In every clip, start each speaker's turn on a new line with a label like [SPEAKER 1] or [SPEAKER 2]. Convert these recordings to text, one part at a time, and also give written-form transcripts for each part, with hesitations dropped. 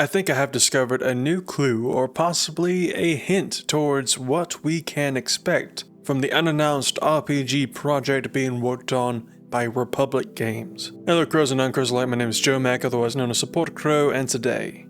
[SPEAKER 1] I think I have discovered a new clue or possibly a hint towards what we can expect from the unannounced RPG project being worked on by Republic Games. Hello crows and uncrows alike, my name is Joe Mack, otherwise known as Support Crow, and today,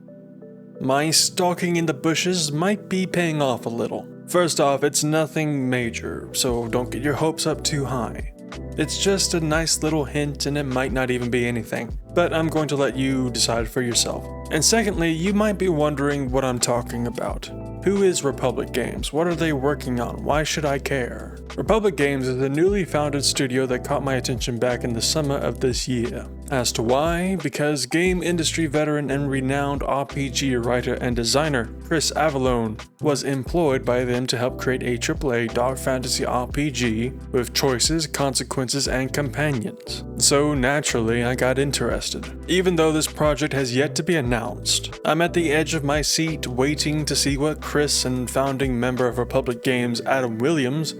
[SPEAKER 1] my stalking in the bushes might be paying off a little. First off, it's nothing major, so don't get your hopes up too high. It's just a nice little hint and it might not even be anything, but I'm going to let you decide for yourself. And secondly, you might be wondering what I'm talking about. Who is Republic Games? What are they working on? Why should I care? Republic Games is a newly founded studio that caught my attention back in the summer of this year. As to why? Because game industry veteran and renowned RPG writer and designer Chris Avellone was employed by them to help create a AAA dark fantasy RPG with choices, consequences, and companions. So naturally, I got interested. Even though this project has yet to be announced, I'm at the edge of my seat waiting to see what Chris and founding member of Republic Games Adam Williams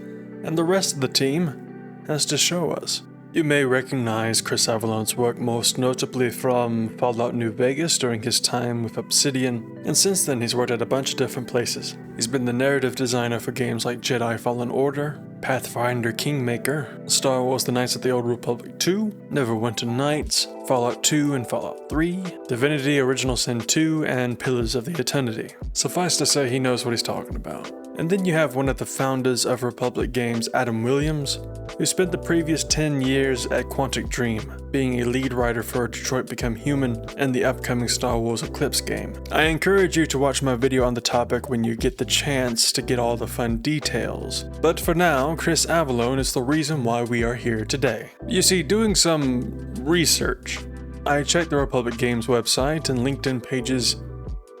[SPEAKER 1] and the rest of the team has to show us. You may recognize Chris Avallone's work most notably from Fallout New Vegas during his time with Obsidian, and since then he's worked at a bunch of different places. He's been the narrative designer for games like Jedi Fallen Order, Pathfinder Kingmaker, Star Wars The Knights of the Old Republic 2, Neverwinter Nights, Fallout 2 and Fallout 3, Divinity Original Sin 2, and Pillars of the Eternity. Suffice to say, he knows what he's talking about. And then you have one of the founders of Republic Games, Adam Williams, who spent the previous 10 years at Quantic Dream, being a lead writer for Detroit Become Human and the upcoming Star Wars Eclipse game. I encourage you to watch my video on the topic when you get the chance to get all the fun details. But for now, Chris Avellone is the reason why we are here today. You see, doing some research, I checked the Republic Games website and LinkedIn pages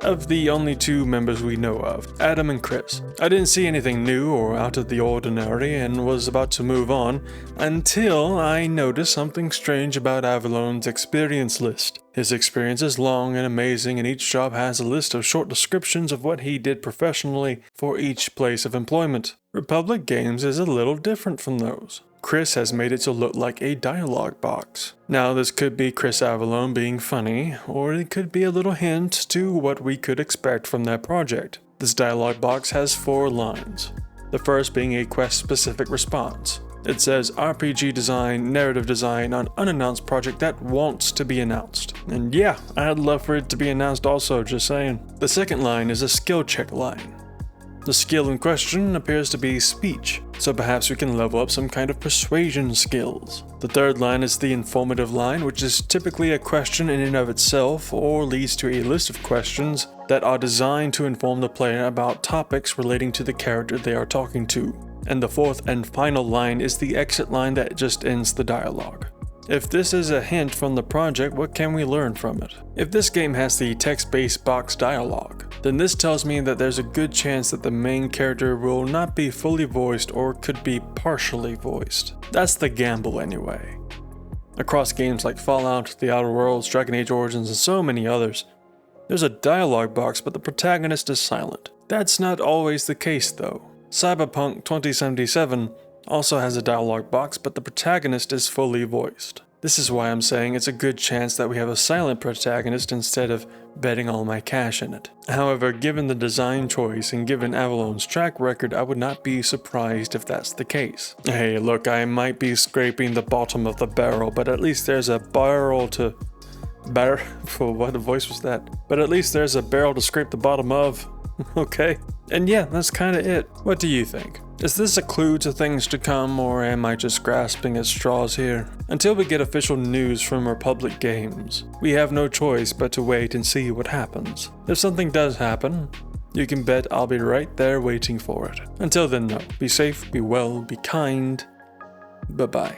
[SPEAKER 1] of the only two members we know of, Adam and Chris. I didn't see anything new or out of the ordinary and was about to move on until I noticed something strange about Avallone's experience list. His experience is long and amazing, and each job has a list of short descriptions of what he did professionally for each place of employment. Republic Games is a little different from those. Chris has made it to look like a dialogue box. Now, this could be Chris Avellone being funny, or it could be a little hint to what we could expect from that project. This dialogue box has 4 lines, the first being a quest-specific response. It says RPG design, narrative design on unannounced project that wants to be announced. And yeah, I'd love for it to be announced also, just saying. The second line is a skill check line. The skill in question appears to be speech, so perhaps we can level up some kind of persuasion skills. The third line is the informative line, which is typically a question in and of itself or leads to a list of questions that are designed to inform the player about topics relating to the character they are talking to. And the fourth and final line is the exit line that just ends the dialogue. If this is a hint from the project, what can we learn from it? If this game has the text-based box dialogue, then this tells me that there's a good chance that the main character will not be fully voiced or could be partially voiced. That's the gamble anyway. Across games like Fallout, The Outer Worlds, Dragon Age Origins, and so many others, there's a dialogue box but the protagonist is silent. That's not always the case though. Cyberpunk 2077 also has a dialogue box, but the protagonist is fully voiced. This is why I'm saying it's a good chance that we have a silent protagonist instead of betting all my cash in it. However, given the design choice and given Avallone's track record, I would not be surprised if that's the case. Hey, look, I might be scraping the bottom of the barrel, but at least there's a barrel to... what voice was that? But at least there's a barrel to scrape the bottom of. Okay? And yeah, that's kinda it. What do you think? Is this a clue to things to come, or am I just grasping at straws here? Until we get official news from Republic Games, we have no choice but to wait and see what happens. If something does happen, you can bet I'll be right there waiting for it. Until then though, be safe, be well, be kind. Bye-bye.